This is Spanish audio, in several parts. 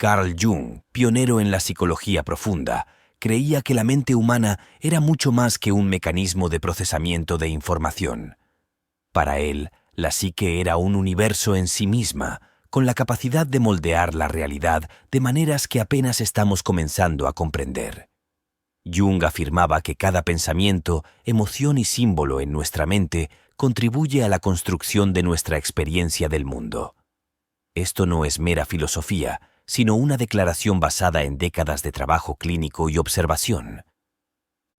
Carl Jung, pionero en la psicología profunda, creía que la mente humana era mucho más que un mecanismo de procesamiento de información. Para él, la psique era un universo en sí misma, con la capacidad de moldear la realidad de maneras que apenas estamos comenzando a comprender. Jung afirmaba que cada pensamiento, emoción y símbolo en nuestra mente contribuye a la construcción de nuestra experiencia del mundo. Esto no es mera filosofía, sino una declaración basada en décadas de trabajo clínico y observación.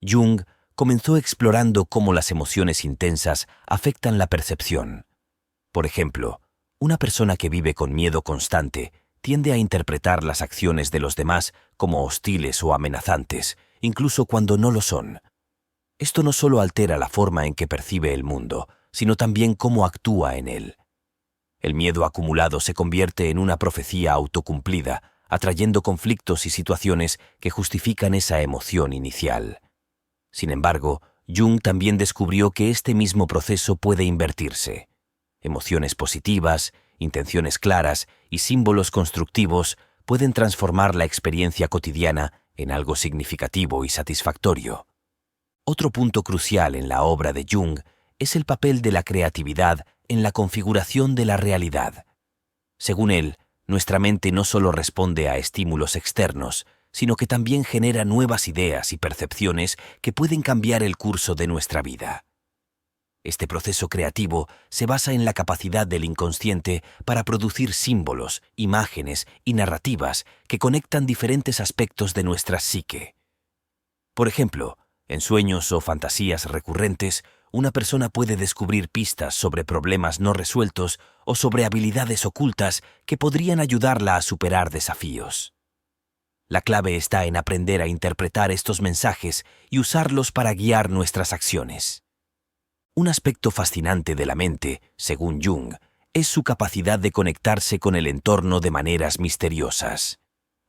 Jung comenzó explorando cómo las emociones intensas afectan la percepción. Por ejemplo, una persona que vive con miedo constante tiende a interpretar las acciones de los demás como hostiles o amenazantes, incluso cuando no lo son. Esto no solo altera la forma en que percibe el mundo, sino también cómo actúa en él. El miedo acumulado se convierte en una profecía autocumplida, atrayendo conflictos y situaciones que justifican esa emoción inicial. Sin embargo, Jung también descubrió que este mismo proceso puede invertirse. Emociones positivas, intenciones claras y símbolos constructivos pueden transformar la experiencia cotidiana en algo significativo y satisfactorio. Otro punto crucial en la obra de Jung es el papel de la creatividad en la configuración de la realidad. Según él, nuestra mente no solo responde a estímulos externos, sino que también genera nuevas ideas y percepciones que pueden cambiar el curso de nuestra vida. Este proceso creativo se basa en la capacidad del inconsciente para producir símbolos, imágenes y narrativas que conectan diferentes aspectos de nuestra psique. Por ejemplo, en sueños o fantasías recurrentes, una persona puede descubrir pistas sobre problemas no resueltos o sobre habilidades ocultas que podrían ayudarla a superar desafíos. La clave está en aprender a interpretar estos mensajes y usarlos para guiar nuestras acciones. Un aspecto fascinante de la mente, según Jung, es su capacidad de conectarse con el entorno de maneras misteriosas.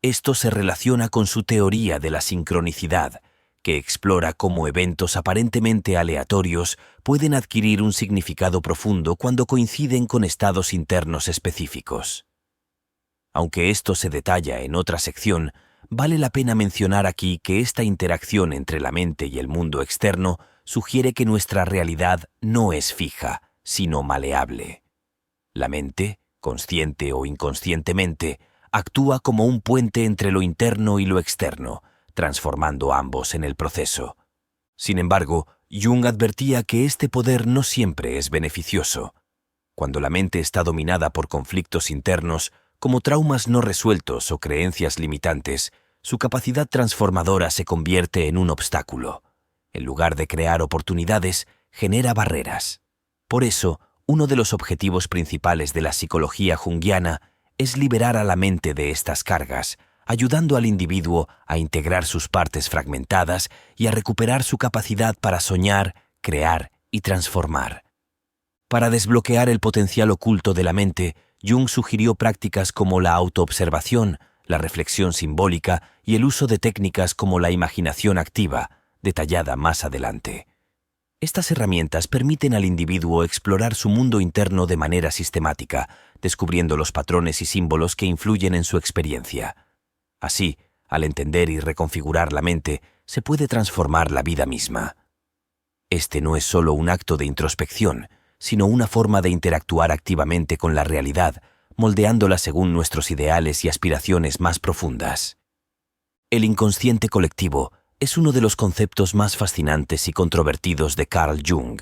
Esto se relaciona con su teoría de la sincronicidad, que explora cómo eventos aparentemente aleatorios pueden adquirir un significado profundo cuando coinciden con estados internos específicos. Aunque esto se detalla en otra sección, vale la pena mencionar aquí que esta interacción entre la mente y el mundo externo sugiere que nuestra realidad no es fija, sino maleable. La mente, consciente o inconscientemente, actúa como un puente entre lo interno y lo externo, transformando ambos en el proceso. Sin embargo, Jung advertía que este poder no siempre es beneficioso. Cuando la mente está dominada por conflictos internos, como traumas no resueltos o creencias limitantes, su capacidad transformadora se convierte en un obstáculo. En lugar de crear oportunidades, genera barreras. Por eso, uno de los objetivos principales de la psicología junguiana es liberar a la mente de estas cargas, ayudando al individuo a integrar sus partes fragmentadas y a recuperar su capacidad para soñar, crear y transformar. Para desbloquear el potencial oculto de la mente, Jung sugirió prácticas como la autoobservación, la reflexión simbólica y el uso de técnicas como la imaginación activa, detallada más adelante. Estas herramientas permiten al individuo explorar su mundo interno de manera sistemática, descubriendo los patrones y símbolos que influyen en su experiencia. Así, al entender y reconfigurar la mente, se puede transformar la vida misma. Este no es solo un acto de introspección, sino una forma de interactuar activamente con la realidad, moldeándola según nuestros ideales y aspiraciones más profundas. El inconsciente colectivo es uno de los conceptos más fascinantes y controvertidos de Carl Jung.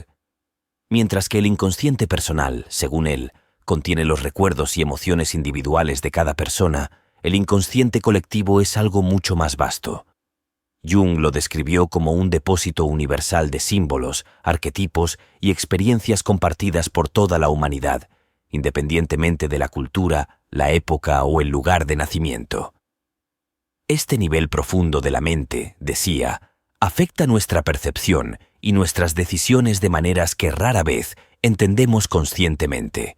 Mientras que el inconsciente personal, según él, contiene los recuerdos y emociones individuales de cada persona, el inconsciente colectivo es algo mucho más vasto. Jung lo describió como un depósito universal de símbolos, arquetipos y experiencias compartidas por toda la humanidad, independientemente de la cultura, la época o el lugar de nacimiento. Este nivel profundo de la mente, decía, afecta nuestra percepción y nuestras decisiones de maneras que rara vez entendemos conscientemente.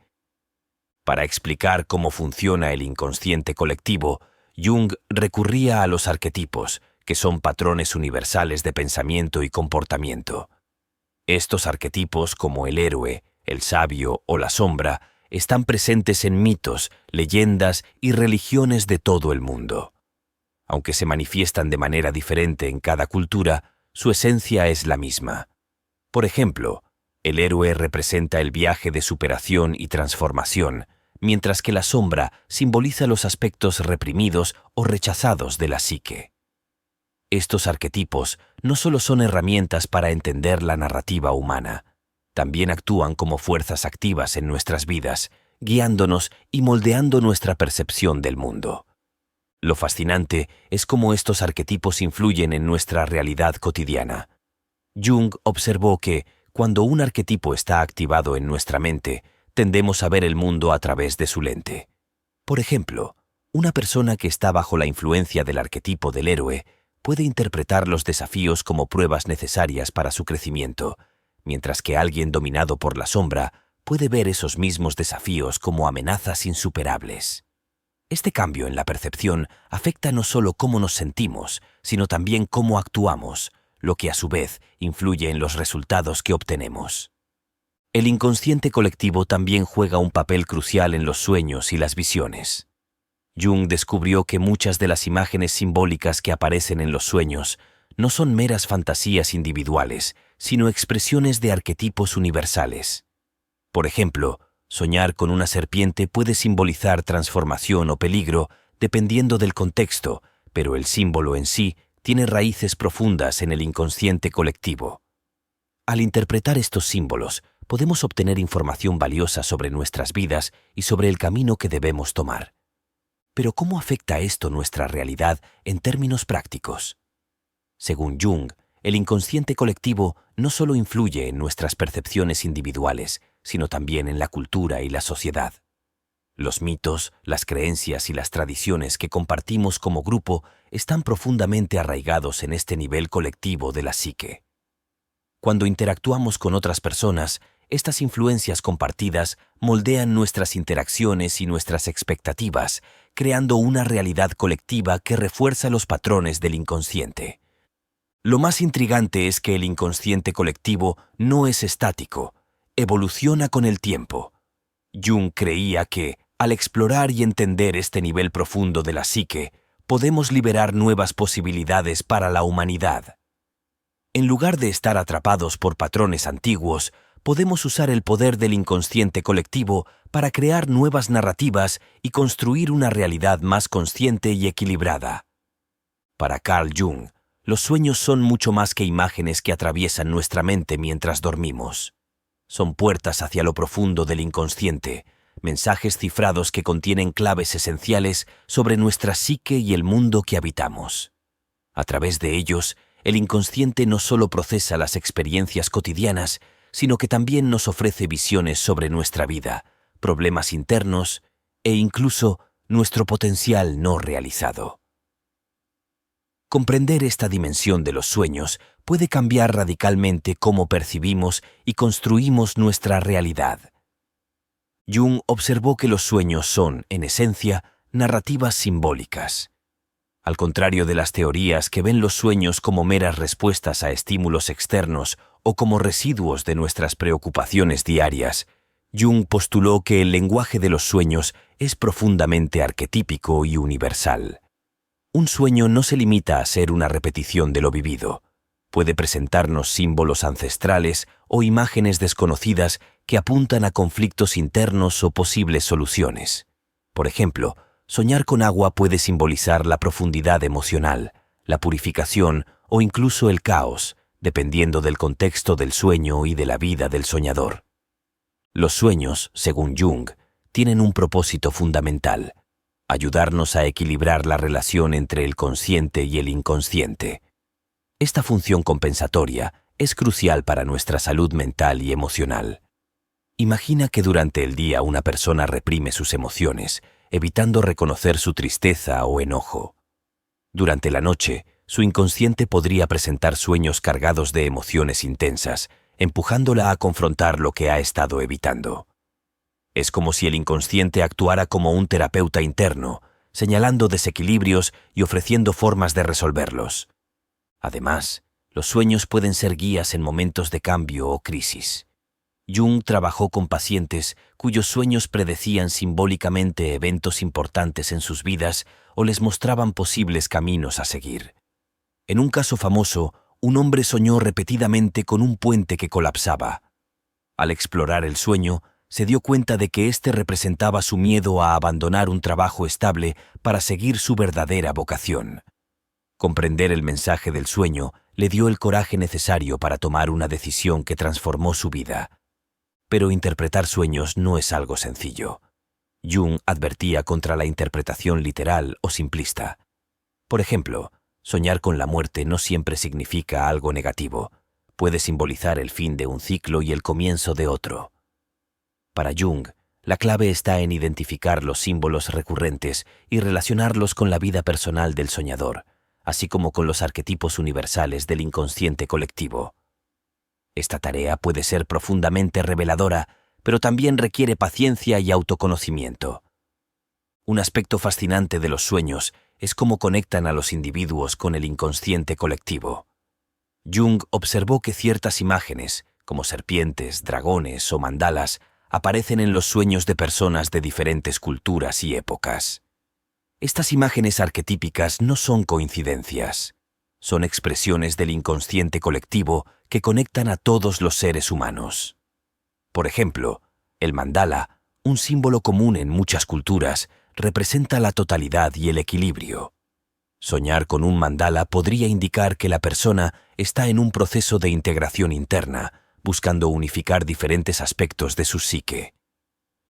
Para explicar cómo funciona el inconsciente colectivo, Jung recurría a los arquetipos, que son patrones universales de pensamiento y comportamiento. Estos arquetipos, como el héroe, el sabio o la sombra, están presentes en mitos, leyendas y religiones de todo el mundo. Aunque se manifiestan de manera diferente en cada cultura, su esencia es la misma. Por ejemplo, el héroe representa el viaje de superación y transformación, mientras que la sombra simboliza los aspectos reprimidos o rechazados de la psique. Estos arquetipos no solo son herramientas para entender la narrativa humana, también actúan como fuerzas activas en nuestras vidas, guiándonos y moldeando nuestra percepción del mundo. Lo fascinante es cómo estos arquetipos influyen en nuestra realidad cotidiana. Jung observó que, cuando un arquetipo está activado en nuestra mente, tendemos a ver el mundo a través de su lente. Por ejemplo, una persona que está bajo la influencia del arquetipo del héroe puede interpretar los desafíos como pruebas necesarias para su crecimiento, mientras que alguien dominado por la sombra puede ver esos mismos desafíos como amenazas insuperables. Este cambio en la percepción afecta no solo cómo nos sentimos, sino también cómo actuamos, lo que a su vez influye en los resultados que obtenemos. El inconsciente colectivo también juega un papel crucial en los sueños y las visiones. Jung descubrió que muchas de las imágenes simbólicas que aparecen en los sueños no son meras fantasías individuales, sino expresiones de arquetipos universales. Por ejemplo, soñar con una serpiente puede simbolizar transformación o peligro dependiendo del contexto, pero el símbolo en sí tiene raíces profundas en el inconsciente colectivo. Al interpretar estos símbolos, podemos obtener información valiosa sobre nuestras vidas y sobre el camino que debemos tomar. Pero ¿cómo afecta esto nuestra realidad en términos prácticos? Según Jung, el inconsciente colectivo no solo influye en nuestras percepciones individuales, sino también en la cultura y la sociedad. Los mitos, las creencias y las tradiciones que compartimos como grupo están profundamente arraigados en este nivel colectivo de la psique. Cuando interactuamos con otras personas, estas influencias compartidas moldean nuestras interacciones y nuestras expectativas, creando una realidad colectiva que refuerza los patrones del inconsciente. Lo más intrigante es que el inconsciente colectivo no es estático, evoluciona con el tiempo. Jung creía que, al explorar y entender este nivel profundo de la psique, podemos liberar nuevas posibilidades para la humanidad. En lugar de estar atrapados por patrones antiguos, podemos usar el poder del inconsciente colectivo para crear nuevas narrativas y construir una realidad más consciente y equilibrada. Para Carl Jung, los sueños son mucho más que imágenes que atraviesan nuestra mente mientras dormimos. Son puertas hacia lo profundo del inconsciente, mensajes cifrados que contienen claves esenciales sobre nuestra psique y el mundo que habitamos. A través de ellos, el inconsciente no solo procesa las experiencias cotidianas, sino que también nos ofrece visiones sobre nuestra vida, problemas internos e incluso nuestro potencial no realizado. Comprender esta dimensión de los sueños puede cambiar radicalmente cómo percibimos y construimos nuestra realidad. Jung observó que los sueños son, en esencia, narrativas simbólicas. Al contrario de las teorías que ven los sueños como meras respuestas a estímulos externos o como residuos de nuestras preocupaciones diarias, Jung postuló que el lenguaje de los sueños es profundamente arquetípico y universal. Un sueño no se limita a ser una repetición de lo vivido. Puede presentarnos símbolos ancestrales o imágenes desconocidas que apuntan a conflictos internos o posibles soluciones. Por ejemplo, soñar con agua puede simbolizar la profundidad emocional, la purificación o incluso el caos, dependiendo del contexto del sueño y de la vida del soñador. Los sueños, según Jung, tienen un propósito fundamental: ayudarnos a equilibrar la relación entre el consciente y el inconsciente. Esta función compensatoria es crucial para nuestra salud mental y emocional. Imagina que durante el día una persona reprime sus emociones, evitando reconocer su tristeza o enojo. Durante la noche, su inconsciente podría presentar sueños cargados de emociones intensas, empujándola a confrontar lo que ha estado evitando. Es como si el inconsciente actuara como un terapeuta interno, señalando desequilibrios y ofreciendo formas de resolverlos. Además, los sueños pueden ser guías en momentos de cambio o crisis. Jung trabajó con pacientes cuyos sueños predecían simbólicamente eventos importantes en sus vidas o les mostraban posibles caminos a seguir. En un caso famoso, un hombre soñó repetidamente con un puente que colapsaba. Al explorar el sueño, se dio cuenta de que éste representaba su miedo a abandonar un trabajo estable para seguir su verdadera vocación. Comprender el mensaje del sueño le dio el coraje necesario para tomar una decisión que transformó su vida. Pero interpretar sueños no es algo sencillo. Jung advertía contra la interpretación literal o simplista. Por ejemplo, soñar con la muerte no siempre significa algo negativo. Puede simbolizar el fin de un ciclo y el comienzo de otro. Para Jung, la clave está en identificar los símbolos recurrentes y relacionarlos con la vida personal del soñador, así como con los arquetipos universales del inconsciente colectivo. Esta tarea puede ser profundamente reveladora, pero también requiere paciencia y autoconocimiento. Un aspecto fascinante de los sueños es cómo conectan a los individuos con el inconsciente colectivo. Jung observó que ciertas imágenes, como serpientes, dragones o mandalas, aparecen en los sueños de personas de diferentes culturas y épocas. Estas imágenes arquetípicas no son coincidencias. Son expresiones del inconsciente colectivo que conectan a todos los seres humanos. Por ejemplo, el mandala, un símbolo común en muchas culturas, representa la totalidad y el equilibrio. Soñar con un mandala podría indicar que la persona está en un proceso de integración interna, buscando unificar diferentes aspectos de su psique.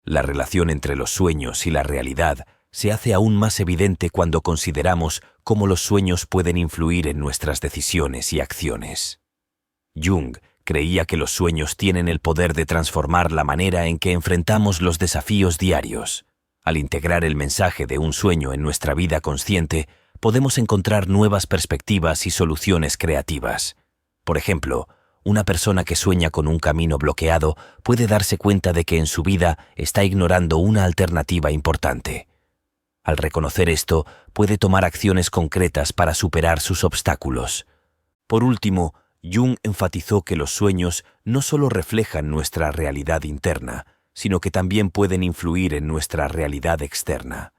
La relación entre los sueños y la realidad se hace aún más evidente cuando consideramos cómo los sueños pueden influir en nuestras decisiones y acciones. Jung creía que los sueños tienen el poder de transformar la manera en que enfrentamos los desafíos diarios. Al integrar el mensaje de un sueño en nuestra vida consciente, podemos encontrar nuevas perspectivas y soluciones creativas. Por ejemplo, una persona que sueña con un camino bloqueado puede darse cuenta de que en su vida está ignorando una alternativa importante. Al reconocer esto, puede tomar acciones concretas para superar sus obstáculos. Por último, Jung enfatizó que los sueños no solo reflejan nuestra realidad interna, sino que también pueden influir en nuestra realidad externa.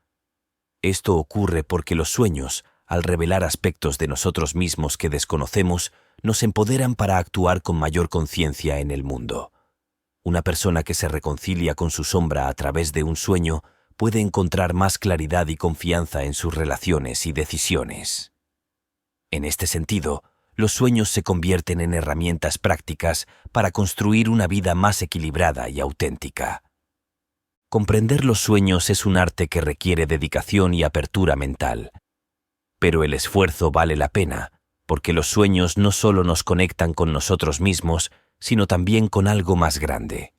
Esto ocurre porque los sueños, al revelar aspectos de nosotros mismos que desconocemos, nos empoderan para actuar con mayor conciencia en el mundo. Una persona que se reconcilia con su sombra a través de un sueño puede encontrar más claridad y confianza en sus relaciones y decisiones. En este sentido, los sueños se convierten en herramientas prácticas para construir una vida más equilibrada y auténtica. Comprender los sueños es un arte que requiere dedicación y apertura mental. Pero el esfuerzo vale la pena, porque los sueños no solo nos conectan con nosotros mismos, sino también con algo más grande: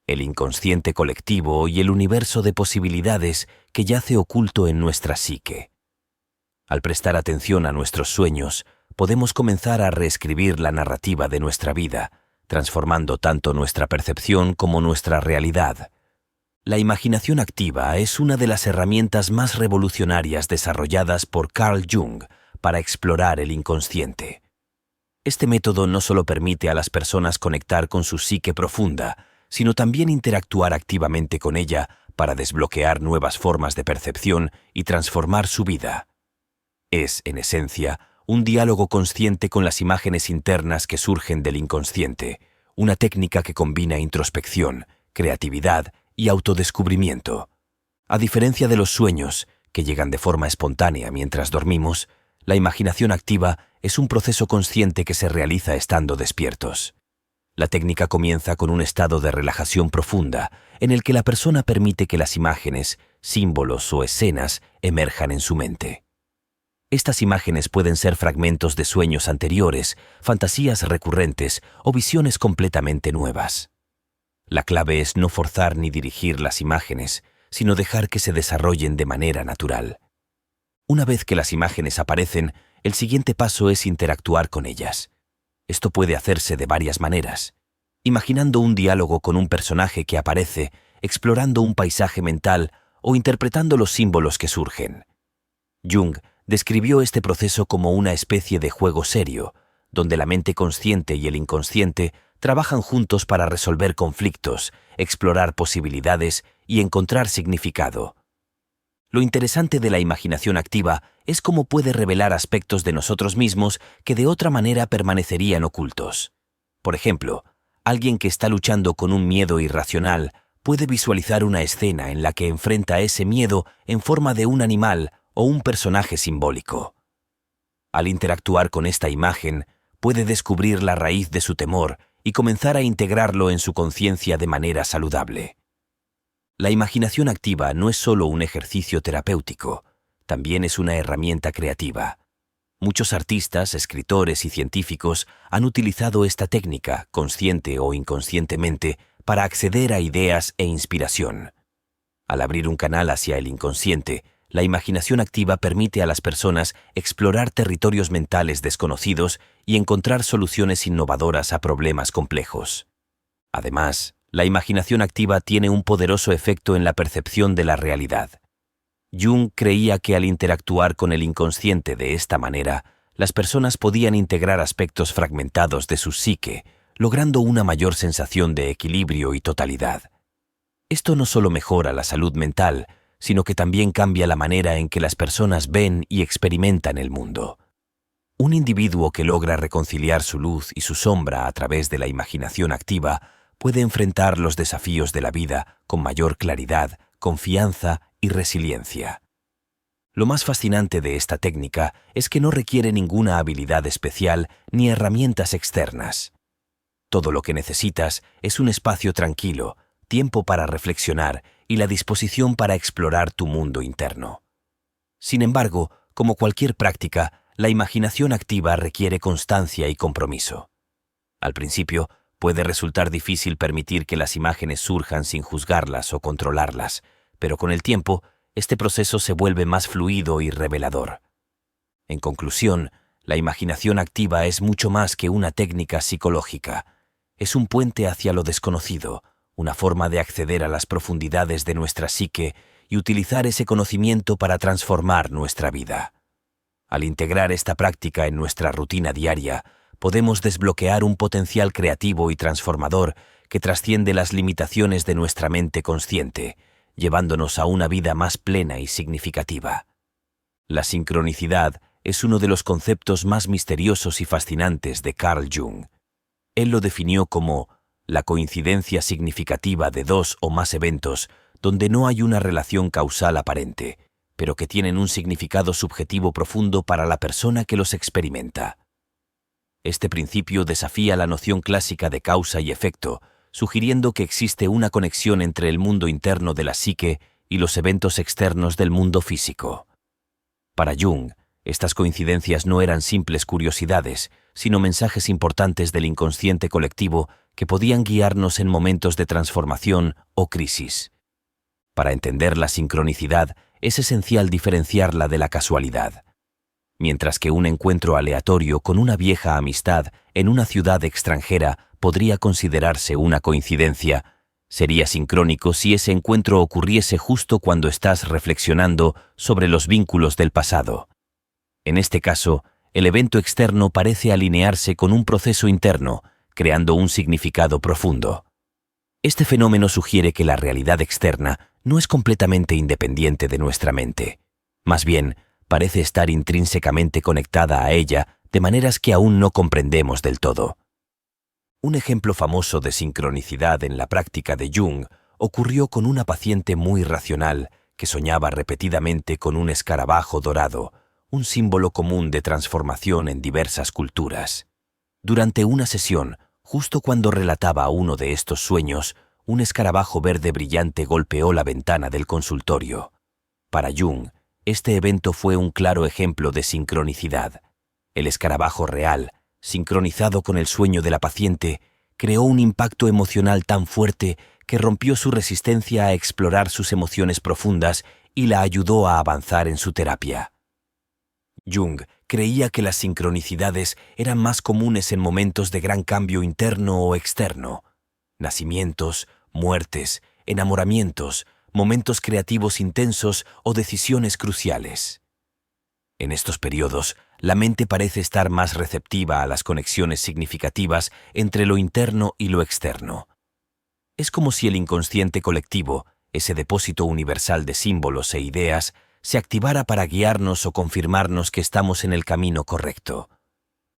el inconsciente colectivo y el universo de posibilidades que yace oculto en nuestra psique. Al prestar atención a nuestros sueños, podemos comenzar a reescribir la narrativa de nuestra vida, transformando tanto nuestra percepción como nuestra realidad. La imaginación activa es una de las herramientas más revolucionarias desarrolladas por Carl Jung para explorar el inconsciente. Este método no solo permite a las personas conectar con su psique profunda, sino también interactuar activamente con ella para desbloquear nuevas formas de percepción y transformar su vida. Es, en esencia, un diálogo consciente con las imágenes internas que surgen del inconsciente, una técnica que combina introspección, creatividad y autodescubrimiento. A diferencia de los sueños, que llegan de forma espontánea mientras dormimos, la imaginación activa es un proceso consciente que se realiza estando despiertos. La técnica comienza con un estado de relajación profunda, en el que la persona permite que las imágenes, símbolos o escenas emerjan en su mente. Estas imágenes pueden ser fragmentos de sueños anteriores, fantasías recurrentes o visiones completamente nuevas. La clave es no forzar ni dirigir las imágenes, sino dejar que se desarrollen de manera natural. Una vez que las imágenes aparecen, el siguiente paso es interactuar con ellas. Esto puede hacerse de varias maneras: imaginando un diálogo con un personaje que aparece, explorando un paisaje mental o interpretando los símbolos que surgen. Jung describió este proceso como una especie de juego serio, donde la mente consciente y el inconsciente trabajan juntos para resolver conflictos, explorar posibilidades y encontrar significado. Lo interesante de la imaginación activa es cómo puede revelar aspectos de nosotros mismos que de otra manera permanecerían ocultos. Por ejemplo, alguien que está luchando con un miedo irracional puede visualizar una escena en la que enfrenta ese miedo en forma de un animal o un personaje simbólico. Al interactuar con esta imagen, puede descubrir la raíz de su temor y comenzar a integrarlo en su conciencia de manera saludable. La imaginación activa no es solo un ejercicio terapéutico, también es una herramienta creativa. Muchos artistas, escritores y científicos han utilizado esta técnica, consciente o inconscientemente, para acceder a ideas e inspiración. Al abrir un canal hacia el inconsciente, la imaginación activa permite a las personas explorar territorios mentales desconocidos y encontrar soluciones innovadoras a problemas complejos. Además, la imaginación activa tiene un poderoso efecto en la percepción de la realidad. Jung creía que al interactuar con el inconsciente de esta manera, las personas podían integrar aspectos fragmentados de su psique, logrando una mayor sensación de equilibrio y totalidad. Esto no solo mejora la salud mental, sino que también cambia la manera en que las personas ven y experimentan el mundo. Un individuo que logra reconciliar su luz y su sombra a través de la imaginación activa puede enfrentar los desafíos de la vida con mayor claridad, confianza y resiliencia. Lo más fascinante de esta técnica es que no requiere ninguna habilidad especial ni herramientas externas. Todo lo que necesitas es un espacio tranquilo, tiempo para reflexionar y la disposición para explorar tu mundo interno. Sin embargo, como cualquier práctica, la imaginación activa requiere constancia y compromiso. Al principio, puede resultar difícil permitir que las imágenes surjan sin juzgarlas o controlarlas, pero con el tiempo, este proceso se vuelve más fluido y revelador. En conclusión, la imaginación activa es mucho más que una técnica psicológica. Es un puente hacia lo desconocido, una forma de acceder a las profundidades de nuestra psique y utilizar ese conocimiento para transformar nuestra vida. Al integrar esta práctica en nuestra rutina diaria, podemos desbloquear un potencial creativo y transformador que trasciende las limitaciones de nuestra mente consciente, llevándonos a una vida más plena y significativa. La sincronicidad es uno de los conceptos más misteriosos y fascinantes de Carl Jung. Él lo definió como la coincidencia significativa de dos o más eventos donde no hay una relación causal aparente, pero que tienen un significado subjetivo profundo para la persona que los experimenta. Este principio desafía la noción clásica de causa y efecto, sugiriendo que existe una conexión entre el mundo interno de la psique y los eventos externos del mundo físico. Para Jung, estas coincidencias no eran simples curiosidades, sino mensajes importantes del inconsciente colectivo que podían guiarnos en momentos de transformación o crisis. Para entender la sincronicidad, es esencial diferenciarla de la casualidad. Mientras que un encuentro aleatorio con una vieja amistad en una ciudad extranjera podría considerarse una coincidencia, sería sincrónico si ese encuentro ocurriese justo cuando estás reflexionando sobre los vínculos del pasado. En este caso, el evento externo parece alinearse con un proceso interno, creando un significado profundo. Este fenómeno sugiere que la realidad externa no es completamente independiente de nuestra mente. Más bien, parece estar intrínsecamente conectada a ella de maneras que aún no comprendemos del todo. Un ejemplo famoso de sincronicidad en la práctica de Jung ocurrió con una paciente muy racional que soñaba repetidamente con un escarabajo dorado, un símbolo común de transformación en diversas culturas. Durante una sesión, justo cuando relataba uno de estos sueños, un escarabajo verde brillante golpeó la ventana del consultorio. Para Jung, este evento fue un claro ejemplo de sincronicidad. El escarabajo real, sincronizado con el sueño de la paciente, creó un impacto emocional tan fuerte que rompió su resistencia a explorar sus emociones profundas y la ayudó a avanzar en su terapia. Jung creía que las sincronicidades eran más comunes en momentos de gran cambio interno o externo. Nacimientos, muertes, enamoramientos, momentos creativos intensos o decisiones cruciales. En estos periodos, la mente parece estar más receptiva a las conexiones significativas entre lo interno y lo externo. Es como si el inconsciente colectivo, ese depósito universal de símbolos e ideas, se activara para guiarnos o confirmarnos que estamos en el camino correcto.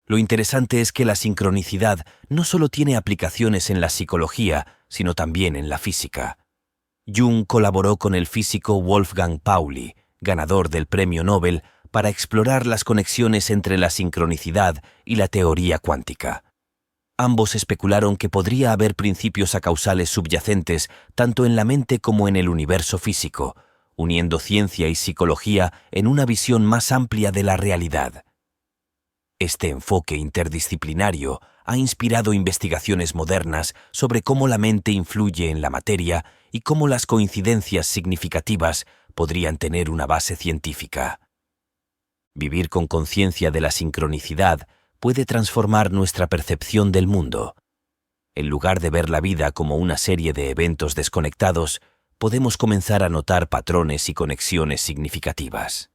Lo interesante es que la sincronicidad no solo tiene aplicaciones en la psicología, sino también en la física. Jung colaboró con el físico Wolfgang Pauli, ganador del Premio Nobel, para explorar las conexiones entre la sincronicidad y la teoría cuántica. Ambos especularon que podría haber principios acausales subyacentes tanto en la mente como en el universo físico, uniendo ciencia y psicología en una visión más amplia de la realidad. Este enfoque interdisciplinario ha inspirado investigaciones modernas sobre cómo la mente influye en la materia y cómo las coincidencias significativas podrían tener una base científica. Vivir con conciencia de la sincronicidad puede transformar nuestra percepción del mundo. En lugar de ver la vida como una serie de eventos desconectados, podemos comenzar a notar patrones y conexiones significativas.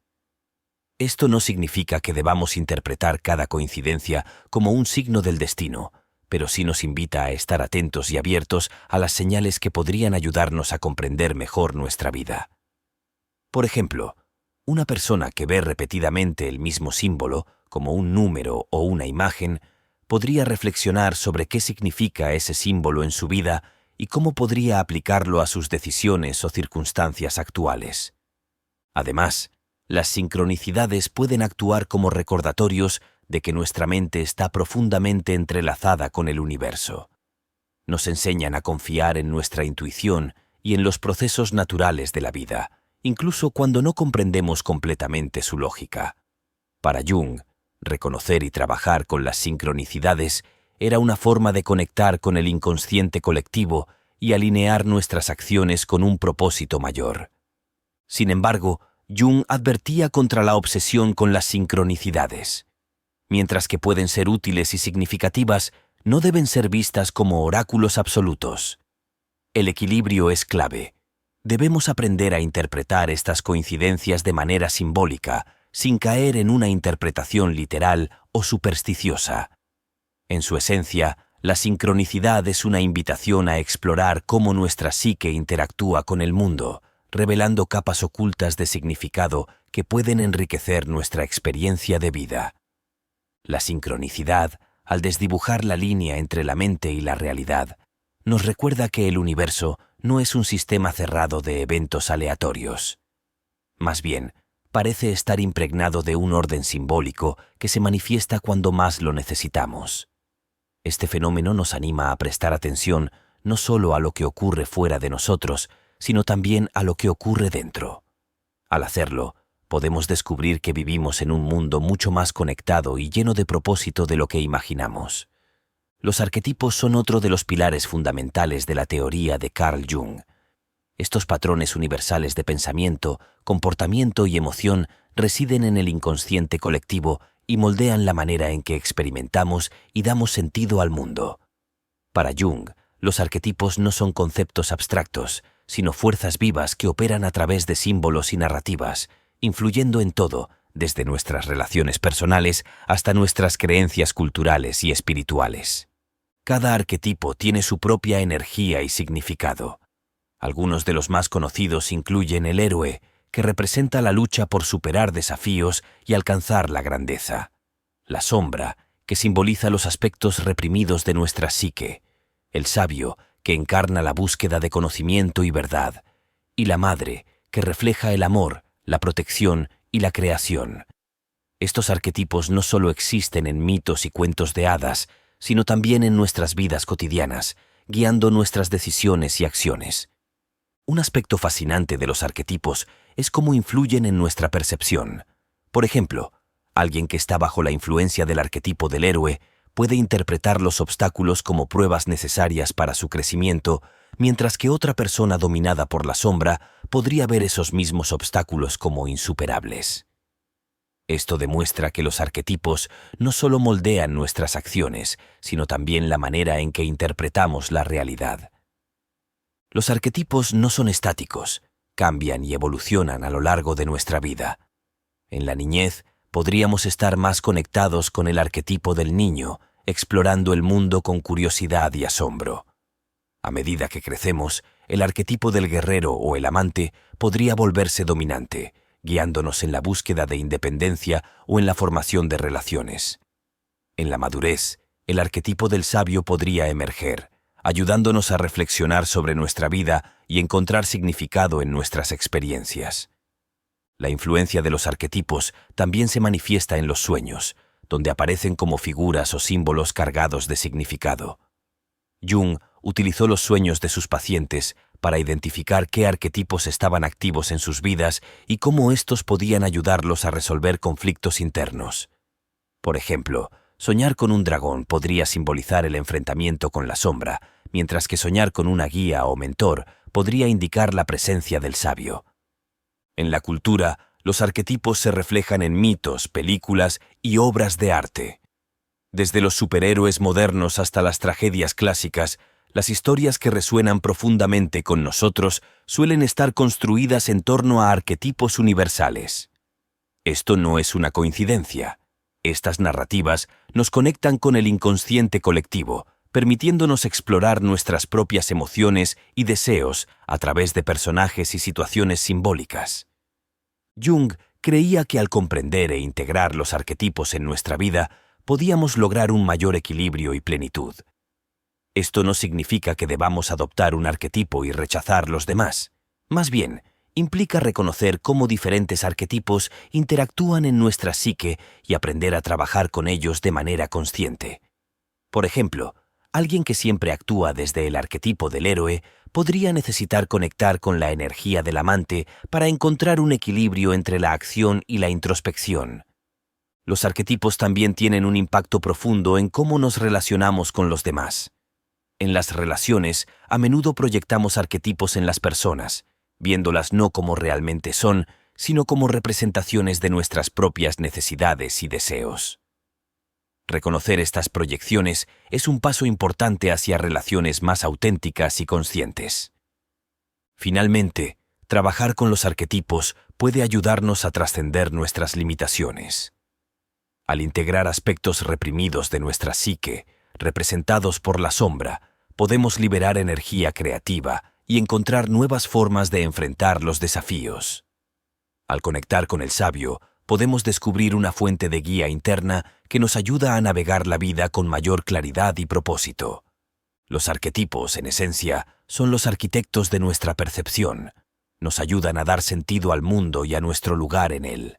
Esto no significa que debamos interpretar cada coincidencia como un signo del destino, pero sí nos invita a estar atentos y abiertos a las señales que podrían ayudarnos a comprender mejor nuestra vida. Por ejemplo, una persona que ve repetidamente el mismo símbolo, como un número o una imagen, podría reflexionar sobre qué significa ese símbolo en su vida y cómo podría aplicarlo a sus decisiones o circunstancias actuales. Además, las sincronicidades pueden actuar como recordatorios de que nuestra mente está profundamente entrelazada con el universo. Nos enseñan a confiar en nuestra intuición y en los procesos naturales de la vida, incluso cuando no comprendemos completamente su lógica. Para Jung, reconocer y trabajar con las sincronicidades era una forma de conectar con el inconsciente colectivo y alinear nuestras acciones con un propósito mayor. Sin embargo, Jung advertía contra la obsesión con las sincronicidades. Mientras que pueden ser útiles y significativas, no deben ser vistas como oráculos absolutos. El equilibrio es clave. Debemos aprender a interpretar estas coincidencias de manera simbólica, sin caer en una interpretación literal o supersticiosa. En su esencia, la sincronicidad es una invitación a explorar cómo nuestra psique interactúa con el mundo, revelando capas ocultas de significado que pueden enriquecer nuestra experiencia de vida. La sincronicidad, al desdibujar la línea entre la mente y la realidad, nos recuerda que el universo no es un sistema cerrado de eventos aleatorios. Más bien, parece estar impregnado de un orden simbólico que se manifiesta cuando más lo necesitamos. Este fenómeno nos anima a prestar atención no solo a lo que ocurre fuera de nosotros, sino también a lo que ocurre dentro. Al hacerlo, podemos descubrir que vivimos en un mundo mucho más conectado y lleno de propósito de lo que imaginamos. Los arquetipos son otro de los pilares fundamentales de la teoría de Carl Jung. Estos patrones universales de pensamiento, comportamiento y emoción residen en el inconsciente colectivo y moldean la manera en que experimentamos y damos sentido al mundo. Para Jung, los arquetipos no son conceptos abstractos, sino fuerzas vivas que operan a través de símbolos y narrativas, influyendo en todo, desde nuestras relaciones personales hasta nuestras creencias culturales y espirituales. Cada arquetipo tiene su propia energía y significado. Algunos de los más conocidos incluyen el héroe, que representa la lucha por superar desafíos y alcanzar la grandeza; la sombra, que simboliza los aspectos reprimidos de nuestra psique; el sabio, que encarna la búsqueda de conocimiento y verdad; y la madre, que refleja el amor, la protección y la creación. Estos arquetipos no solo existen en mitos y cuentos de hadas, sino también en nuestras vidas cotidianas, guiando nuestras decisiones y acciones. Un aspecto fascinante de los arquetipos es cómo influyen en nuestra percepción. Por ejemplo, alguien que está bajo la influencia del arquetipo del héroe puede interpretar los obstáculos como pruebas necesarias para su crecimiento, mientras que otra persona dominada por la sombra podría ver esos mismos obstáculos como insuperables. Esto demuestra que los arquetipos no solo moldean nuestras acciones, sino también la manera en que interpretamos la realidad. Los arquetipos no son estáticos, cambian y evolucionan a lo largo de nuestra vida. En la niñez, podríamos estar más conectados con el arquetipo del niño, explorando el mundo con curiosidad y asombro. A medida que crecemos, el arquetipo del guerrero o el amante podría volverse dominante, guiándonos en la búsqueda de independencia o en la formación de relaciones. En la madurez, el arquetipo del sabio podría emerger, ayudándonos a reflexionar sobre nuestra vida y encontrar significado en nuestras experiencias. La influencia de los arquetipos también se manifiesta en los sueños, donde aparecen como figuras o símbolos cargados de significado. Jung utilizó los sueños de sus pacientes para identificar qué arquetipos estaban activos en sus vidas y cómo estos podían ayudarlos a resolver conflictos internos. Por ejemplo, soñar con un dragón podría simbolizar el enfrentamiento con la sombra, mientras que soñar con una guía o mentor podría indicar la presencia del sabio. En la cultura, los arquetipos se reflejan en mitos, películas y obras de arte. Desde los superhéroes modernos hasta las tragedias clásicas, las historias que resuenan profundamente con nosotros suelen estar construidas en torno a arquetipos universales. Esto no es una coincidencia. Estas narrativas nos conectan con el inconsciente colectivo, permitiéndonos explorar nuestras propias emociones y deseos a través de personajes y situaciones simbólicas. Jung creía que al comprender e integrar los arquetipos en nuestra vida, podíamos lograr un mayor equilibrio y plenitud. Esto no significa que debamos adoptar un arquetipo y rechazar los demás. Más bien, implica reconocer cómo diferentes arquetipos interactúan en nuestra psique y aprender a trabajar con ellos de manera consciente. Por ejemplo, alguien que siempre actúa desde el arquetipo del héroe podría necesitar conectar con la energía del amante para encontrar un equilibrio entre la acción y la introspección. Los arquetipos también tienen un impacto profundo en cómo nos relacionamos con los demás. En las relaciones, a menudo proyectamos arquetipos en las personas, viéndolas no como realmente son, sino como representaciones de nuestras propias necesidades y deseos. Reconocer estas proyecciones es un paso importante hacia relaciones más auténticas y conscientes. Finalmente, trabajar con los arquetipos puede ayudarnos a trascender nuestras limitaciones. Al integrar aspectos reprimidos de nuestra psique, representados por la sombra, podemos liberar energía creativa y encontrar nuevas formas de enfrentar los desafíos. Al conectar con el sabio, podemos descubrir una fuente de guía interna que nos ayuda a navegar la vida con mayor claridad y propósito. Los arquetipos, en esencia, son los arquitectos de nuestra percepción. Nos ayudan a dar sentido al mundo y a nuestro lugar en él.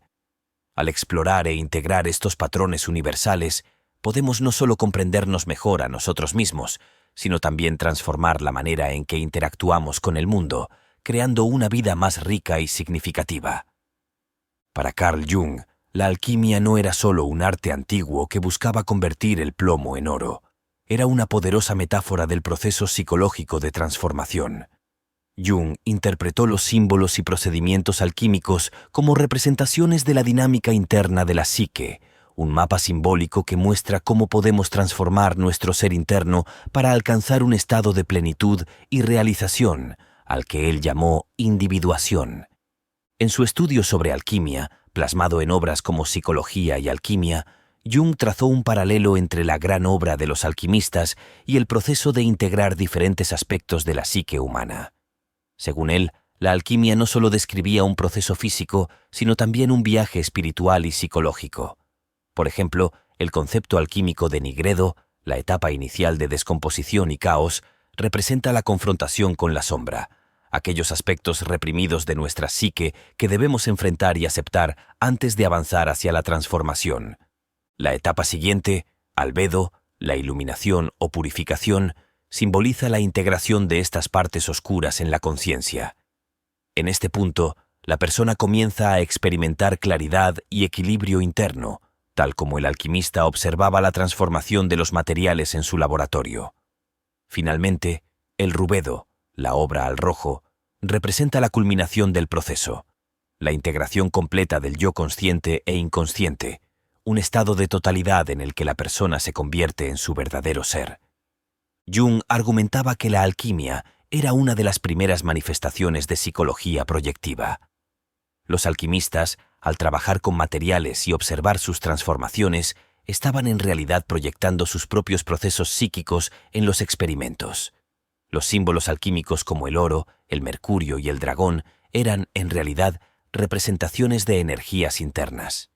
Al explorar e integrar estos patrones universales, podemos no solo comprendernos mejor a nosotros mismos, sino también transformar la manera en que interactuamos con el mundo, creando una vida más rica y significativa. Para Carl Jung, la alquimia no era solo un arte antiguo que buscaba convertir el plomo en oro. Era una poderosa metáfora del proceso psicológico de transformación. Jung interpretó los símbolos y procedimientos alquímicos como representaciones de la dinámica interna de la psique, un mapa simbólico que muestra cómo podemos transformar nuestro ser interno para alcanzar un estado de plenitud y realización, al que él llamó individuación. En su estudio sobre alquimia, plasmado en obras como Psicología y Alquimia, Jung trazó un paralelo entre la gran obra de los alquimistas y el proceso de integrar diferentes aspectos de la psique humana. Según él, la alquimia no solo describía un proceso físico, sino también un viaje espiritual y psicológico. Por ejemplo, el concepto alquímico de Nigredo, la etapa inicial de descomposición y caos, representa la confrontación con la sombra, aquellos aspectos reprimidos de nuestra psique que debemos enfrentar y aceptar antes de avanzar hacia la transformación. La etapa siguiente, albedo, la iluminación o purificación, simboliza la integración de estas partes oscuras en la conciencia. En este punto, la persona comienza a experimentar claridad y equilibrio interno, tal como el alquimista observaba la transformación de los materiales en su laboratorio. Finalmente, el rubedo, la obra al rojo, representa la culminación del proceso, la integración completa del yo consciente e inconsciente, un estado de totalidad en el que la persona se convierte en su verdadero ser. Jung argumentaba que la alquimia era una de las primeras manifestaciones de psicología proyectiva. Los alquimistas, al trabajar con materiales y observar sus transformaciones, estaban en realidad proyectando sus propios procesos psíquicos en los experimentos. Los símbolos alquímicos como el oro, el mercurio y el dragón eran, en realidad, representaciones de energías internas.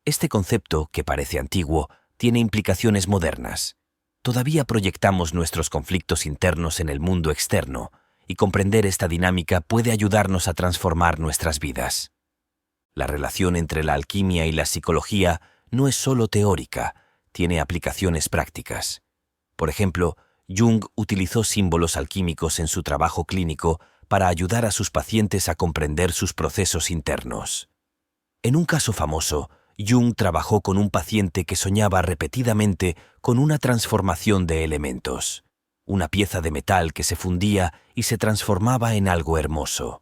Este concepto, que parece antiguo, tiene implicaciones modernas. Todavía proyectamos nuestros conflictos internos en el mundo externo, y comprender esta dinámica puede ayudarnos a transformar nuestras vidas. La relación entre la alquimia y la psicología no es solo teórica, tiene aplicaciones prácticas. Por ejemplo, Jung utilizó símbolos alquímicos en su trabajo clínico para ayudar a sus pacientes a comprender sus procesos internos. En un caso famoso, Jung trabajó con un paciente que soñaba repetidamente con una transformación de elementos, una pieza de metal que se fundía y se transformaba en algo hermoso.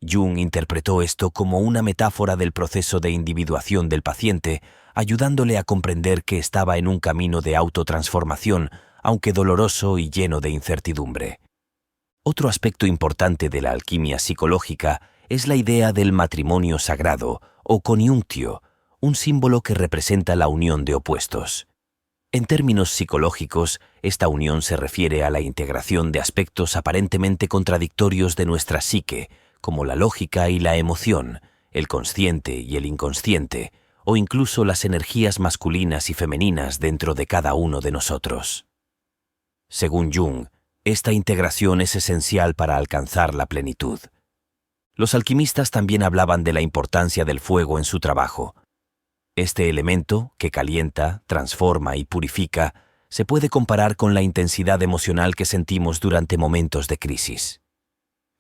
Jung interpretó esto como una metáfora del proceso de individuación del paciente, ayudándole a comprender que estaba en un camino de autotransformación, aunque doloroso y lleno de incertidumbre. Otro aspecto importante de la alquimia psicológica es la idea del matrimonio sagrado, o coniunctio, un símbolo que representa la unión de opuestos. En términos psicológicos, esta unión se refiere a la integración de aspectos aparentemente contradictorios de nuestra psique, como la lógica y la emoción, el consciente y el inconsciente, o incluso las energías masculinas y femeninas dentro de cada uno de nosotros. Según Jung, esta integración es esencial para alcanzar la plenitud. Los alquimistas también hablaban de la importancia del fuego en su trabajo. Este elemento, que calienta, transforma y purifica, se puede comparar con la intensidad emocional que sentimos durante momentos de crisis.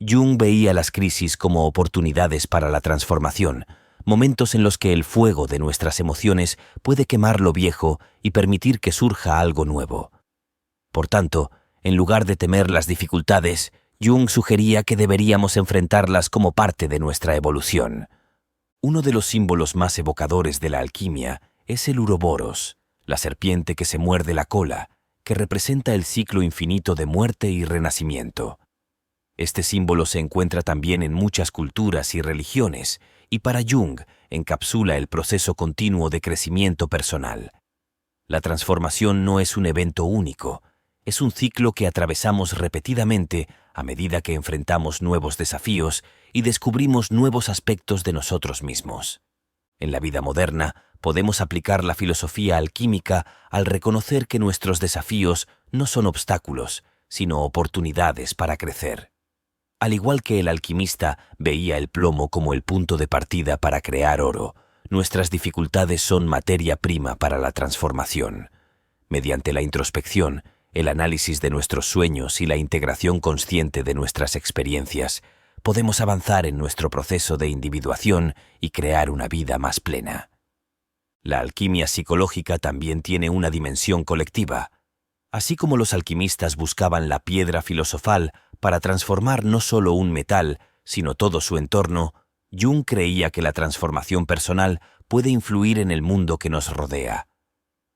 Jung veía las crisis como oportunidades para la transformación, momentos en los que el fuego de nuestras emociones puede quemar lo viejo y permitir que surja algo nuevo. Por tanto, en lugar de temer las dificultades, Jung sugería que deberíamos enfrentarlas como parte de nuestra evolución. Uno de los símbolos más evocadores de la alquimia es el uroboros, la serpiente que se muerde la cola, que representa el ciclo infinito de muerte y renacimiento. Este símbolo se encuentra también en muchas culturas y religiones, y para Jung encapsula el proceso continuo de crecimiento personal. La transformación no es un evento único, es un ciclo que atravesamos repetidamente a medida que enfrentamos nuevos desafíos y descubrimos nuevos aspectos de nosotros mismos. En la vida moderna, podemos aplicar la filosofía alquímica al reconocer que nuestros desafíos no son obstáculos, sino oportunidades para crecer. Al igual que el alquimista veía el plomo como el punto de partida para crear oro, nuestras dificultades son materia prima para la transformación. Mediante la introspección, el análisis de nuestros sueños y la integración consciente de nuestras experiencias, podemos avanzar en nuestro proceso de individuación y crear una vida más plena. La alquimia psicológica también tiene una dimensión colectiva. Así como los alquimistas buscaban la piedra filosofal para transformar no solo un metal, sino todo su entorno, Jung creía que la transformación personal puede influir en el mundo que nos rodea.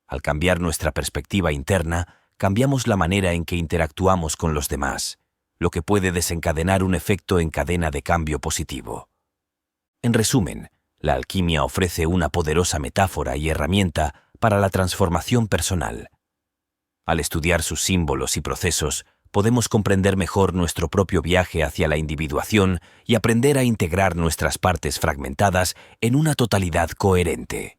Al cambiar nuestra perspectiva interna, cambiamos la manera en que interactuamos con los demás, lo que puede desencadenar un efecto en cadena de cambio positivo. En resumen, la alquimia ofrece una poderosa metáfora y herramienta para la transformación personal. Al estudiar sus símbolos y procesos, podemos comprender mejor nuestro propio viaje hacia la individuación y aprender a integrar nuestras partes fragmentadas en una totalidad coherente.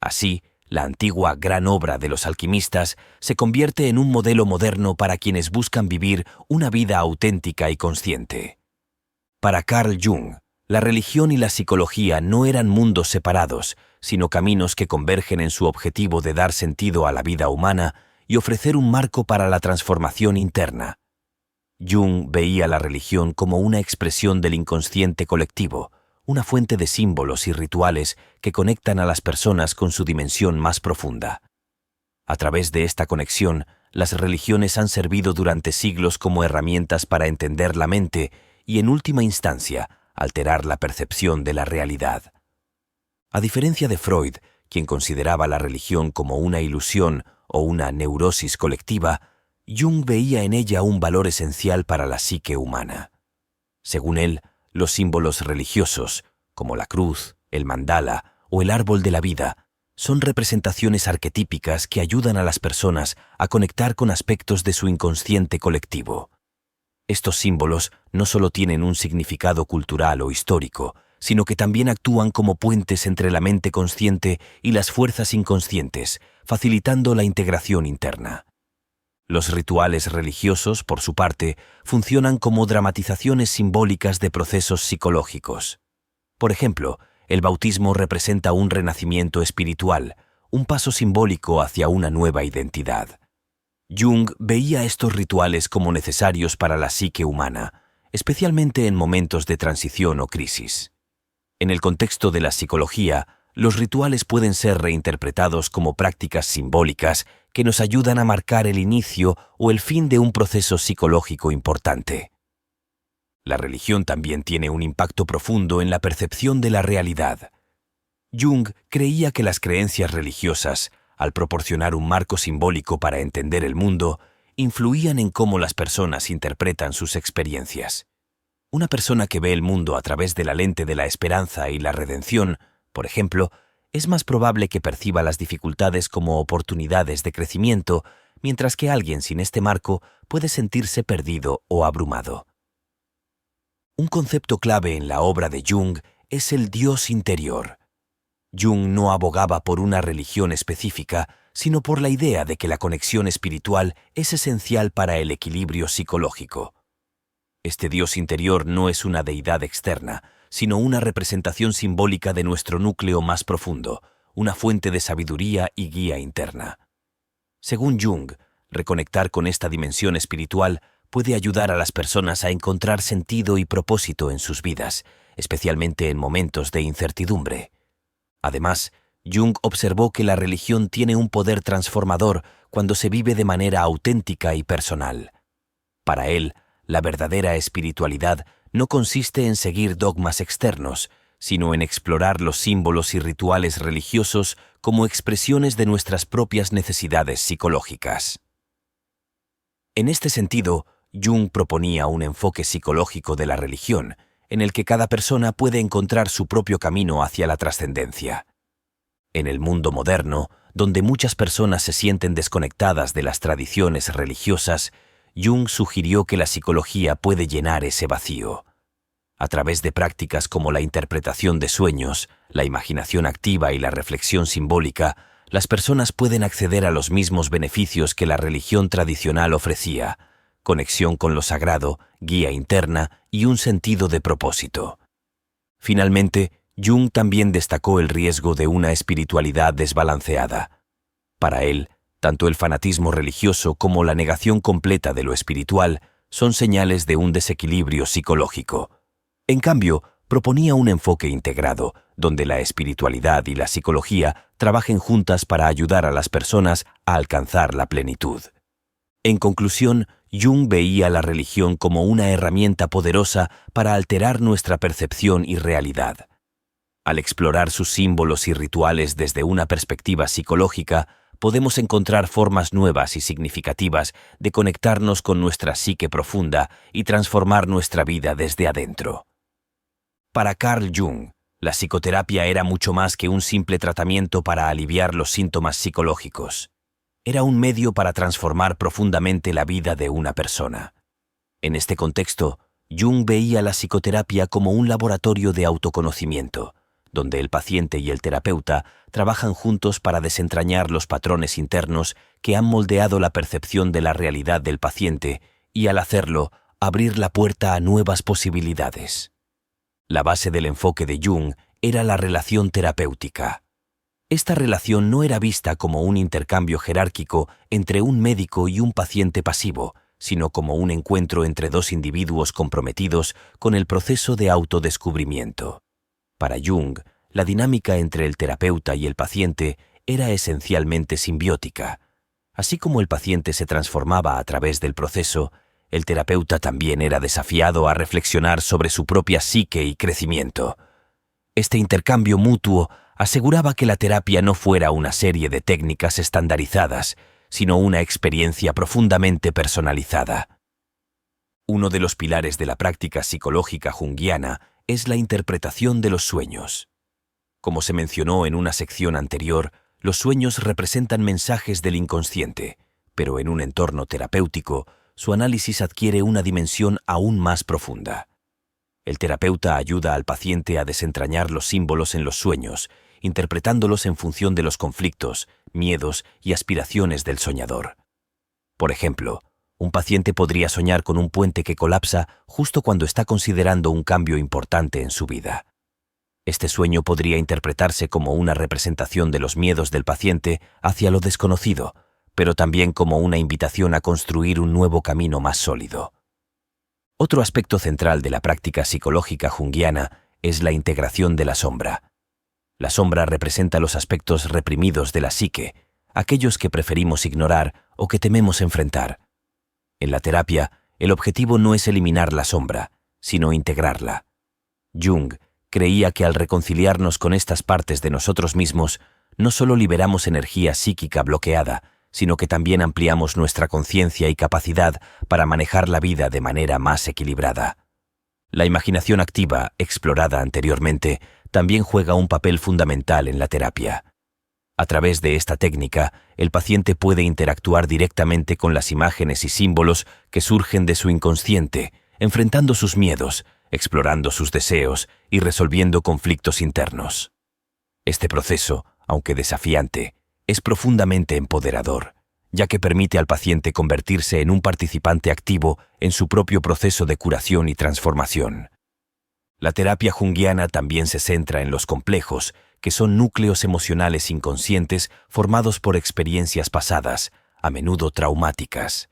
Así, la antigua gran obra de los alquimistas se convierte en un modelo moderno para quienes buscan vivir una vida auténtica y consciente. Para Carl Jung, la religión y la psicología no eran mundos separados, sino caminos que convergen en su objetivo de dar sentido a la vida humana y ofrecer un marco para la transformación interna. Jung veía la religión como una expresión del inconsciente colectivo, una fuente de símbolos y rituales que conectan a las personas con su dimensión más profunda. A través de esta conexión, las religiones han servido durante siglos como herramientas para entender la mente y, en última instancia, alterar la percepción de la realidad. A diferencia de Freud, quien consideraba la religión como una ilusión o una neurosis colectiva, Jung veía en ella un valor esencial para la psique humana. Según él, los símbolos religiosos, como la cruz, el mandala o el árbol de la vida son representaciones arquetípicas que ayudan a las personas a conectar con aspectos de su inconsciente colectivo. Estos símbolos no solo tienen un significado cultural o histórico, sino que también actúan como puentes entre la mente consciente y las fuerzas inconscientes, facilitando la integración interna. Los rituales religiosos, por su parte, funcionan como dramatizaciones simbólicas de procesos psicológicos. Por ejemplo, el bautismo representa un renacimiento espiritual, un paso simbólico hacia una nueva identidad. Jung veía estos rituales como necesarios para la psique humana, especialmente en momentos de transición o crisis. En el contexto de la psicología, los rituales pueden ser reinterpretados como prácticas simbólicas que nos ayudan a marcar el inicio o el fin de un proceso psicológico importante. La religión también tiene un impacto profundo en la percepción de la realidad. Jung creía que las creencias religiosas, al proporcionar un marco simbólico para entender el mundo, influían en cómo las personas interpretan sus experiencias. Una persona que ve el mundo a través de la lente de la esperanza y la redención, por ejemplo, es más probable que perciba las dificultades como oportunidades de crecimiento, mientras que alguien sin este marco puede sentirse perdido o abrumado. Un concepto clave en la obra de Jung es el Dios interior. Jung no abogaba por una religión específica, sino por la idea de que la conexión espiritual es esencial para el equilibrio psicológico. Este Dios interior no es una deidad externa, sino una representación simbólica de nuestro núcleo más profundo, una fuente de sabiduría y guía interna. Según Jung, reconectar con esta dimensión espiritual puede ayudar a las personas a encontrar sentido y propósito en sus vidas, especialmente en momentos de incertidumbre. Además, Jung observó que la religión tiene un poder transformador cuando se vive de manera auténtica y personal. Para él, la verdadera espiritualidad no consiste en seguir dogmas externos, sino en explorar los símbolos y rituales religiosos como expresiones de nuestras propias necesidades psicológicas. En este sentido, Jung proponía un enfoque psicológico de la religión, en el que cada persona puede encontrar su propio camino hacia la trascendencia. En el mundo moderno, donde muchas personas se sienten desconectadas de las tradiciones religiosas, Jung sugirió que la psicología puede llenar ese vacío. A través de prácticas como la interpretación de sueños, la imaginación activa y la reflexión simbólica, las personas pueden acceder a los mismos beneficios que la religión tradicional ofrecía: conexión con lo sagrado, guía interna y un sentido de propósito. Finalmente, Jung también destacó el riesgo de una espiritualidad desbalanceada. Para él, tanto el fanatismo religioso como la negación completa de lo espiritual son señales de un desequilibrio psicológico. En cambio, proponía un enfoque integrado, donde la espiritualidad y la psicología trabajen juntas para ayudar a las personas a alcanzar la plenitud. En conclusión, Jung veía la religión como una herramienta poderosa para alterar nuestra percepción y realidad. Al explorar sus símbolos y rituales desde una perspectiva psicológica, podemos encontrar formas nuevas y significativas de conectarnos con nuestra psique profunda y transformar nuestra vida desde adentro. Para Carl Jung, la psicoterapia era mucho más que un simple tratamiento para aliviar los síntomas psicológicos. Era un medio para transformar profundamente la vida de una persona. En este contexto, Jung veía la psicoterapia como un laboratorio de autoconocimiento, donde el paciente y el terapeuta trabajan juntos para desentrañar los patrones internos que han moldeado la percepción de la realidad del paciente y, al hacerlo, abrir la puerta a nuevas posibilidades. La base del enfoque de Jung era la relación terapéutica. Esta relación no era vista como un intercambio jerárquico entre un médico y un paciente pasivo, sino como un encuentro entre dos individuos comprometidos con el proceso de autodescubrimiento. Para Jung, la dinámica entre el terapeuta y el paciente era esencialmente simbiótica. Así como el paciente se transformaba a través del proceso, el terapeuta también era desafiado a reflexionar sobre su propia psique y crecimiento. Este intercambio mutuo aseguraba que la terapia no fuera una serie de técnicas estandarizadas, sino una experiencia profundamente personalizada. Uno de los pilares de la práctica psicológica junguiana es la interpretación de los sueños. Como se mencionó en una sección anterior, los sueños representan mensajes del inconsciente, pero en un entorno terapéutico, su análisis adquiere una dimensión aún más profunda. El terapeuta ayuda al paciente a desentrañar los símbolos en los sueños, interpretándolos en función de los conflictos, miedos y aspiraciones del soñador. Por ejemplo, un paciente podría soñar con un puente que colapsa justo cuando está considerando un cambio importante en su vida. Este sueño podría interpretarse como una representación de los miedos del paciente hacia lo desconocido, pero también como una invitación a construir un nuevo camino más sólido. Otro aspecto central de la práctica psicológica junguiana es la integración de la sombra. La sombra representa los aspectos reprimidos de la psique, aquellos que preferimos ignorar o que tememos enfrentar. En la terapia, el objetivo no es eliminar la sombra, sino integrarla. Jung creía que al reconciliarnos con estas partes de nosotros mismos, no solo liberamos energía psíquica bloqueada, sino que también ampliamos nuestra conciencia y capacidad para manejar la vida de manera más equilibrada. La imaginación activa, explorada anteriormente, también juega un papel fundamental en la terapia. A través de esta técnica, el paciente puede interactuar directamente con las imágenes y símbolos que surgen de su inconsciente, enfrentando sus miedos, explorando sus deseos y resolviendo conflictos internos. Este proceso, aunque desafiante, es profundamente empoderador, ya que permite al paciente convertirse en un participante activo en su propio proceso de curación y transformación. La terapia junguiana también se centra en los complejos, que son núcleos emocionales inconscientes formados por experiencias pasadas, a menudo traumáticas.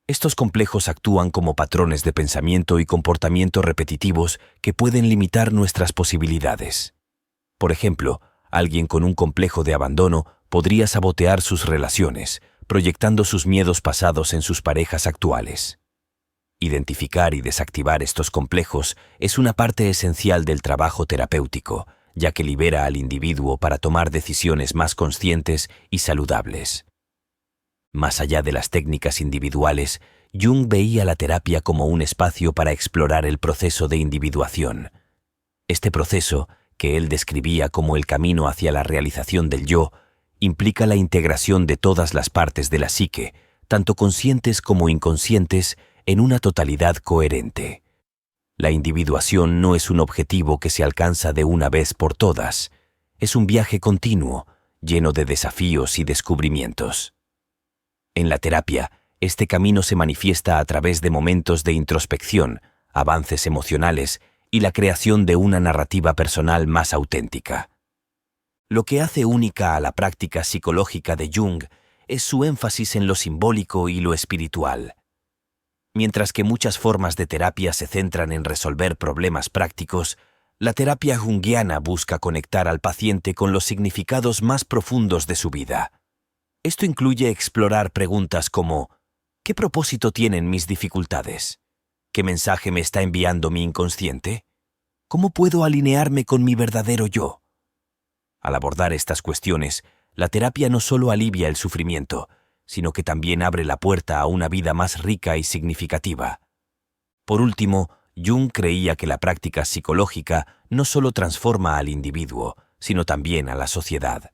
Estos complejos actúan como patrones de pensamiento y comportamiento repetitivos que pueden limitar nuestras posibilidades. Por ejemplo, alguien con un complejo de abandono podría sabotear sus relaciones, proyectando sus miedos pasados en sus parejas actuales. Identificar y desactivar estos complejos es una parte esencial del trabajo terapéutico, ya que libera al individuo para tomar decisiones más conscientes y saludables. Más allá de las técnicas individuales, Jung veía la terapia como un espacio para explorar el proceso de individuación. Este proceso, que él describía como el camino hacia la realización del yo, implica la integración de todas las partes de la psique, tanto conscientes como inconscientes, en una totalidad coherente. La individuación no es un objetivo que se alcanza de una vez por todas, es un viaje continuo, lleno de desafíos y descubrimientos. En la terapia, este camino se manifiesta a través de momentos de introspección, avances emocionales y la creación de una narrativa personal más auténtica. Lo que hace única a la práctica psicológica de Jung es su énfasis en lo simbólico y lo espiritual. Mientras que muchas formas de terapia se centran en resolver problemas prácticos, la terapia junguiana busca conectar al paciente con los significados más profundos de su vida. Esto incluye explorar preguntas como ¿qué propósito tienen mis dificultades? ¿Qué mensaje me está enviando mi inconsciente? ¿Cómo puedo alinearme con mi verdadero yo? Al abordar estas cuestiones, la terapia no solo alivia el sufrimiento, sino que también abre la puerta a una vida más rica y significativa. Por último, Jung creía que la práctica psicológica no solo transforma al individuo, sino también a la sociedad.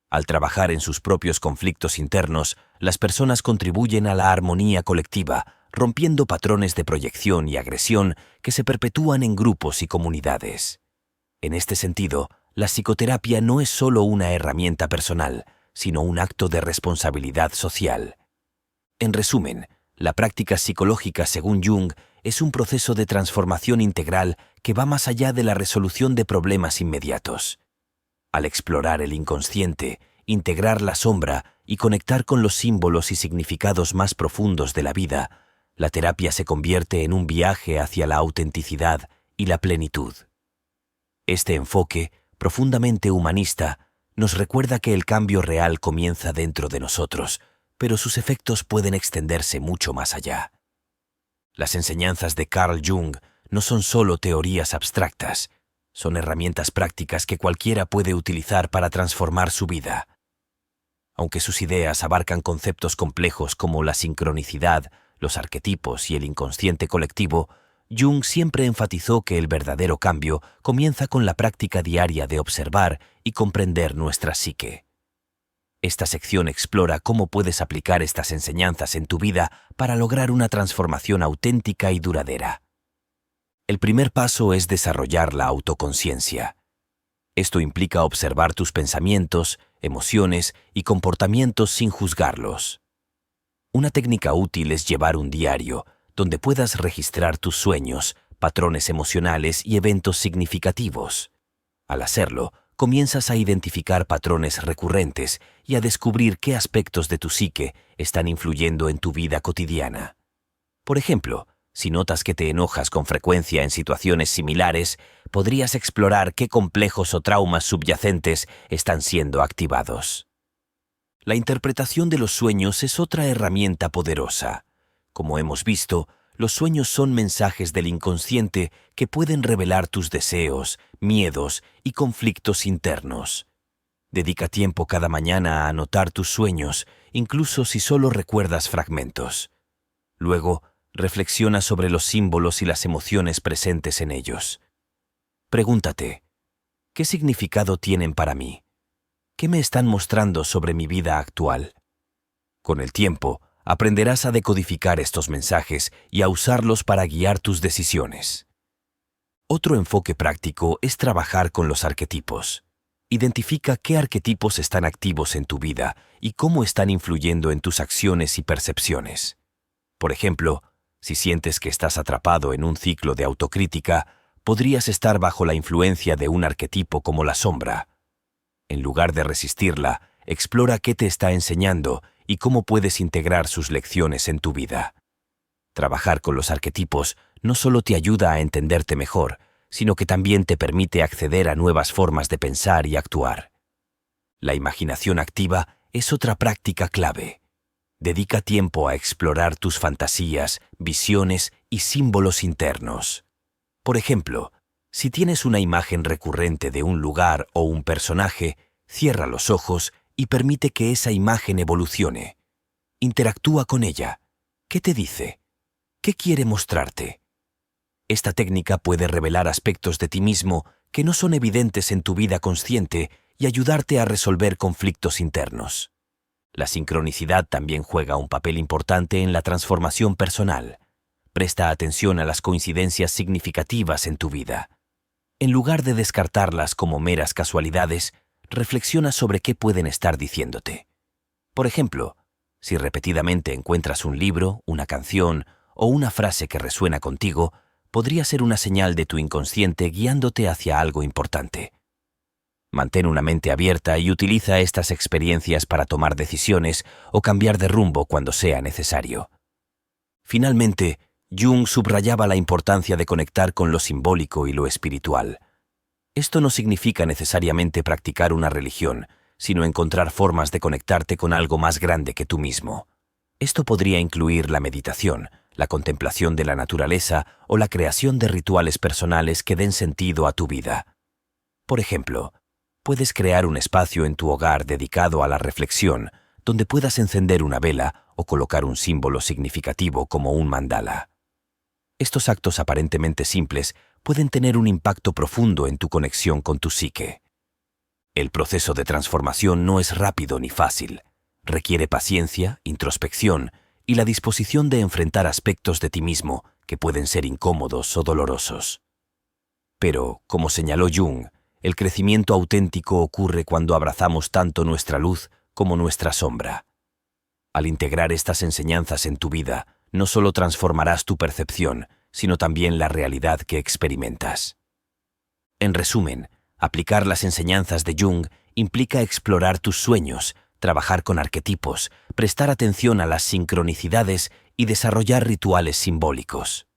Al trabajar en sus propios conflictos internos, las personas contribuyen a la armonía colectiva, rompiendo patrones de proyección y agresión que se perpetúan en grupos y comunidades. En este sentido, la psicoterapia no es solo una herramienta personal, sino un acto de responsabilidad social. En resumen, la práctica psicológica, según Jung, es un proceso de transformación integral que va más allá de la resolución de problemas inmediatos. Al explorar el inconsciente, integrar la sombra y conectar con los símbolos y significados más profundos de la vida, la terapia se convierte en un viaje hacia la autenticidad y la plenitud. Este enfoque, profundamente humanista, nos recuerda que el cambio real comienza dentro de nosotros, pero sus efectos pueden extenderse mucho más allá. Las enseñanzas de Carl Jung no son solo teorías abstractas, son herramientas prácticas que cualquiera puede utilizar para transformar su vida. Aunque sus ideas abarcan conceptos complejos como la sincronicidad, los arquetipos y el inconsciente colectivo, Jung siempre enfatizó que el verdadero cambio comienza con la práctica diaria de observar y comprender nuestra psique. Esta sección explora cómo puedes aplicar estas enseñanzas en tu vida para lograr una transformación auténtica y duradera. El primer paso es desarrollar la autoconciencia. Esto implica observar tus pensamientos, emociones y comportamientos sin juzgarlos. Una técnica útil es llevar un diario, donde puedas registrar tus sueños, patrones emocionales y eventos significativos. Al hacerlo, comienzas a identificar patrones recurrentes y a descubrir qué aspectos de tu psique están influyendo en tu vida cotidiana. Por ejemplo, si notas que te enojas con frecuencia en situaciones similares, podrías explorar qué complejos o traumas subyacentes están siendo activados. La interpretación de los sueños es otra herramienta poderosa. Como hemos visto, los sueños son mensajes del inconsciente que pueden revelar tus deseos, miedos y conflictos internos. Dedica tiempo cada mañana a anotar tus sueños, incluso si solo recuerdas fragmentos. Luego, reflexiona sobre los símbolos y las emociones presentes en ellos. Pregúntate, ¿qué significado tienen para mí? ¿Qué me están mostrando sobre mi vida actual? Con el tiempo, aprenderás a decodificar estos mensajes y a usarlos para guiar tus decisiones. Otro enfoque práctico es trabajar con los arquetipos. Identifica qué arquetipos están activos en tu vida y cómo están influyendo en tus acciones y percepciones. Por ejemplo, si sientes que estás atrapado en un ciclo de autocrítica, podrías estar bajo la influencia de un arquetipo como la sombra. En lugar de resistirla, explora qué te está enseñando y cómo puedes integrar sus lecciones en tu vida. Trabajar con los arquetipos no solo te ayuda a entenderte mejor, sino que también te permite acceder a nuevas formas de pensar y actuar. La imaginación activa es otra práctica clave. Dedica tiempo a explorar tus fantasías, visiones y símbolos internos. Por ejemplo, si tienes una imagen recurrente de un lugar o un personaje, cierra los ojos y permite que esa imagen evolucione. Interactúa con ella. ¿Qué te dice? ¿Qué quiere mostrarte? Esta técnica puede revelar aspectos de ti mismo que no son evidentes en tu vida consciente y ayudarte a resolver conflictos internos. La sincronicidad también juega un papel importante en la transformación personal. Presta atención a las coincidencias significativas en tu vida. En lugar de descartarlas como meras casualidades, reflexiona sobre qué pueden estar diciéndote. Por ejemplo, si repetidamente encuentras un libro, una canción o una frase que resuena contigo, podría ser una señal de tu inconsciente guiándote hacia algo importante. Mantén una mente abierta y utiliza estas experiencias para tomar decisiones o cambiar de rumbo cuando sea necesario. Finalmente, Jung subrayaba la importancia de conectar con lo simbólico y lo espiritual. Esto no significa necesariamente practicar una religión, sino encontrar formas de conectarte con algo más grande que tú mismo. Esto podría incluir la meditación, la contemplación de la naturaleza o la creación de rituales personales que den sentido a tu vida. Por ejemplo, puedes crear un espacio en tu hogar dedicado a la reflexión, donde puedas encender una vela o colocar un símbolo significativo como un mandala. Estos actos aparentemente simples pueden tener un impacto profundo en tu conexión con tu psique. El proceso de transformación no es rápido ni fácil. Requiere paciencia, introspección y la disposición de enfrentar aspectos de ti mismo que pueden ser incómodos o dolorosos. Pero, como señaló Jung, el crecimiento auténtico ocurre cuando abrazamos tanto nuestra luz como nuestra sombra. Al integrar estas enseñanzas en tu vida, no solo transformarás tu percepción, sino también la realidad que experimentas. En resumen, aplicar las enseñanzas de Jung implica explorar tus sueños, trabajar con arquetipos, prestar atención a las sincronicidades y desarrollar rituales simbólicos.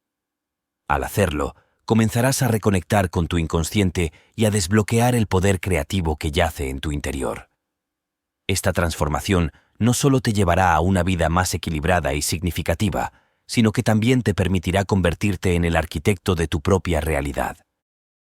Al hacerlo, comenzarás a reconectar con tu inconsciente y a desbloquear el poder creativo que yace en tu interior. Esta transformación no solo te llevará a una vida más equilibrada y significativa, sino que también te permitirá convertirte en el arquitecto de tu propia realidad.